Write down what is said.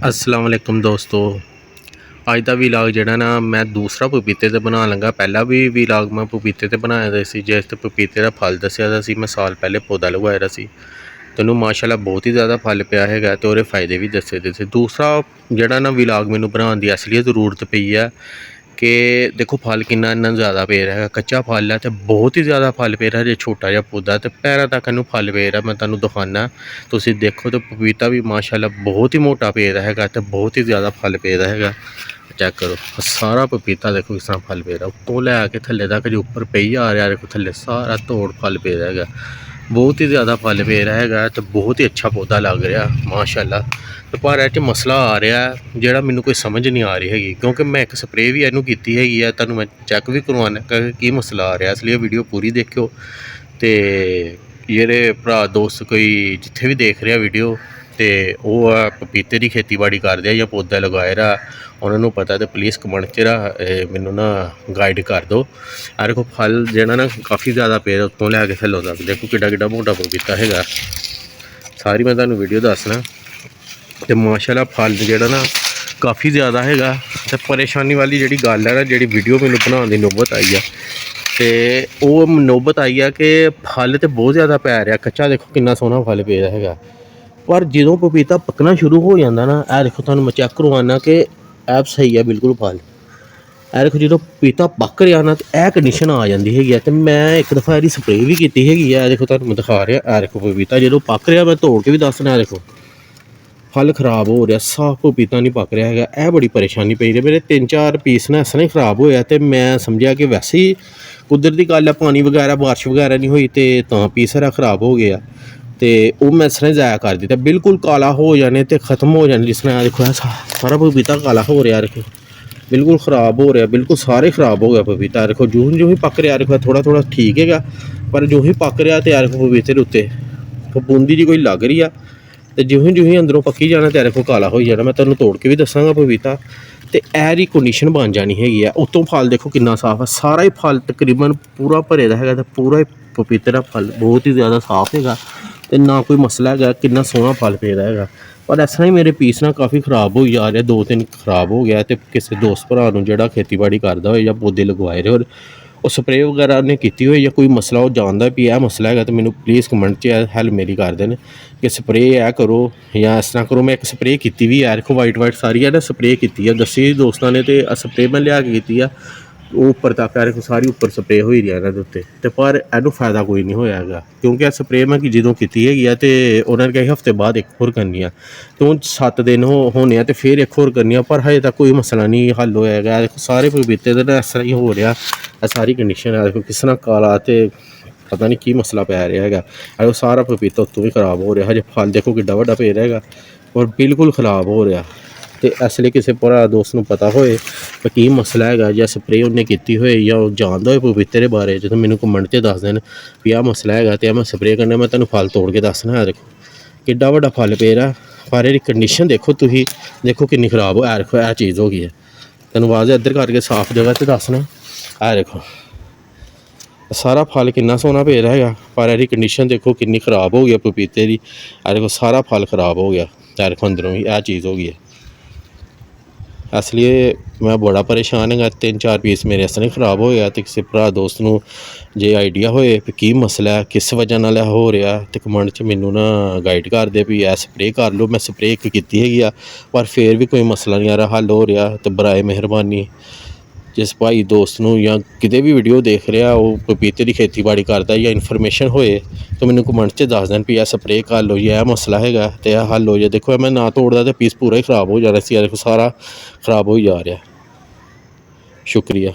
अस्सलाम वालेकुम दोस्तों। अज का वीलाग जोड़ा ना मैं दूसरा पपीते ते बना लगा। पहला भी वीलाग मैं पपीते ते बनाया दा सी, जिस पपीते का फल दसिया दा सी। मैं साल पहले पौधा लगवाया सी, तो माशाल्लाह बहुत ही ज़्यादा फल पाया है, तो फायदे भी दसे दे थे। दूसरा जोड़ा ना वीलाग मैनू बनाने की असली जरूरत पई है कि देखो फल किन्ना इन्ना ज़्यादा पे रहा है। कच्चा फल है तो बहुत ही ज़्यादा फल पे रहा है। जो छोटा जहा पौधा तो पैरों तक इनू फल पे रहा। मैं तुहानू दिखाना, तुसीं देखो तो पपीता भी माशाल्लाह बहुत ही मोटा पे रहा है, तो बहुत ही ज़्यादा फल पे रहा है। चेक करो सारा पपीता देखो किस तरह फल पे रहा, उत्तों लैके थल्ले तक जो उपर पे आ रहा देखो, थल्ले सारा तोड़ फल पे रहा है। बहुत ही ज़्यादा फल पे रहा है, तो बहुत ही अच्छा पौधा लग रहा माशाल्लाह। तो पर इह मसला आ रहा है जोड़ा मैनू कोई समझ नहीं आ रही हैगी, क्योंकि मैं एक स्प्रे भी इनू की हैगी है। तुहानू मैं चैक भी करवाना कि मसला आ रहा, इसलिए वीडियो पूरी देखियो। तो जेह्ड़े भरा दोस्त कोई जिथे भी देख रहा वीडियो तो वह पपीते की खेतीबाड़ी करते हैं या पौधा लगाए रहा, उन्होंने पता तो प्लीज़ कमेंट च मैनू ना गाइड कर दो। अरे को फल जोड़ा ना काफ़ी ज़्यादा पे उत्तों लैके थल्लों तक देखो किड्डा मोटा पपीता है। सारी मैं तुहानू वीडियो दसना। तो माशाल्लाह फल जोड़ा ना काफ़ी ज़्यादा है। तो परेशानी वाली जी गल है ना, जी वीडियो मैनू बनाने की नौबत आई है, तो वह नौबत आई है कि फल तो बहुत ज़्यादा पै रहा। कच्चा देखो कितना सोहना फल पे रहा है, पर जो पपीता पकना शुरू हो जाता ना, यह देखो तुहानू मैं चेक करवाना कि ऐप सही है बिल्कुल फल। यह देखो जो पपीता पक रहा ना, तो यह कंडीशन आ जाती है। तो मैं एक दफ़ा यदि स्प्रे भी की है, देखो तुहानू मैं दिखा रहा। यह देखो पपीता जो पक रहा, मैं तोड़ के भी दसना। यह देखो फल खराब हो रहा, साफ पपीता नहीं पक रहा है। यह बड़ी परेशानी पई रही। मेरे 3-4 पीस ना इस तरह ही खराब होया, तो मैं समझा कि वैसे ही कुदरती गल है, पानी वगैरह बारिश वगैरह नहीं हुई तो पीस सारा खराब हो गया। तो वह मैं इस तरह ज़ाया कर दिता, बिल्कुल काला हो जाने तो ख़त्म हो जाने। जिस तरह देखो सारा पपीता काला हो रहा, देखो बिल्कुल ख़राब हो रहा, बिल्कुल सारे ख़राब हो गया पपीता। देखो जो ही पक रहा, देखो थोड़ा थोड़ा ठीक है, पर जो ही पक रहा तो यार पपीते के उत्ते फफूंदी जी कोई लग रही है। तो जो ही अंदरों पक्की जाना तो देखो काला हो जाना। मैं तुहानू तोड़ के भी दसांगा पपीता। तो यह कंडीशन बन जानी है। उत्तों फल देखो कितना साफ है, सारा ही फल तकरीबन पूरा भरे का है। तो पूरा ही पपीते का फल बहुत ही ज़्यादा साफ है, तो ना कोई मसला है। कितना सोहना फल पे रहा है, पर इस तरह ही मेरे पीस ना काफ़ी खराब हो जा रहे, 2-3 खराब हो गया। तो किसी दोस्त भरा जो खेतीबाड़ी करता हो या पौधे लगवाए रहे और स्प्रे वगैरह उन्हें की हुई या कोई मसला वो जानता भी यह मसला है, तो मैनू प्लीज़ कमेंट च हैल्प मेरी कर देन कि स्प्रे है करो या इस तरह करो। मैं एक स्प्रे की भी है, देखो वाइट सारी है ना स्प्रे की है, दसी दोस्तों ने। तो स्प्रे मैं लिया के की है, वो उपर तक देखो सारी उपर स्प्रे हो रही है इन्होंने उत्ते। तो पर इनू फायदा कोई नहीं होया है, क्योंकि स्प्रे मैं जो की है तो उन्होंने कहा हफ्ते बाद एक होर करनी है। तो 7 दिन होने तो फिर एक होर करनी है, पर हजे तक कोई मसला नहीं हल होया है। देखो सारे पपीते ना इस तरह ही हो रहा, सारी कंडीशन है। देखो किस तरह काला, तो पता नहीं की मसला पै रहा है। सारा पपीता उत्तों भी खराब हो रहा है। फल देखो कि वड्डा पे रहेगा और बिल्कुल खराब हो रहा। तो इसलिए किसी भरा दोस्त को पता होए कि मसला है या स्प्रे उन्हें की हो या जानता हो पपीते के बारे, जो मैंने कमेंट से दस देन भी आ मसला है। तो मैं स्प्रे करना, मैं तेन फल तोड़ के दसना। देखो कि वड्डा फल पे रहा, पर यह कंडीशन देखो तुम, देखो कितनी खराब हो। देखो यह चीज़ हो गई है, तेन आवाज़ इधर करके साफ जगह से दसना। आ देखो सारा फल कितना सोहना पे रहा है, पर यह कंडीशन देखो कितनी खराब हो गई पपीते की। देखो सारा फल खराब हो गया, देखो अंदरों ही यह चीज़ हो गई है। इसलिए मैं बड़ा परेशान है। 3-4 पीस मेरे इस तरह खराब हो गया। तो किसी भरा दोस्त को जे आइडिया होए कि मसला है, किस वजह नाल हो रहा, तो कमेंट च मैनू ना गाइड कर दे भी ऐ स्प्रे कर लो। मैं स्प्रे एक की है, पर फिर भी कोई मसला नहीं आ रहा, हल हो रहा। तो बराए मेहरबानी जिस भाई दोस्त नूं या किते भी वीडियो देख रहा वो पपीते की खेतीबाड़ी करता या इन्फॉर्मेशन होए, तो मैनू कमेंट च दस देन भी स्प्रे कर लो या मसला है तो यह हल हो जाए। देखो मैं ना तोड़दा तो पीस पूरा ही खराब हो जाना सी। देखो सारा खराब हो जा रहा। शुक्रिया।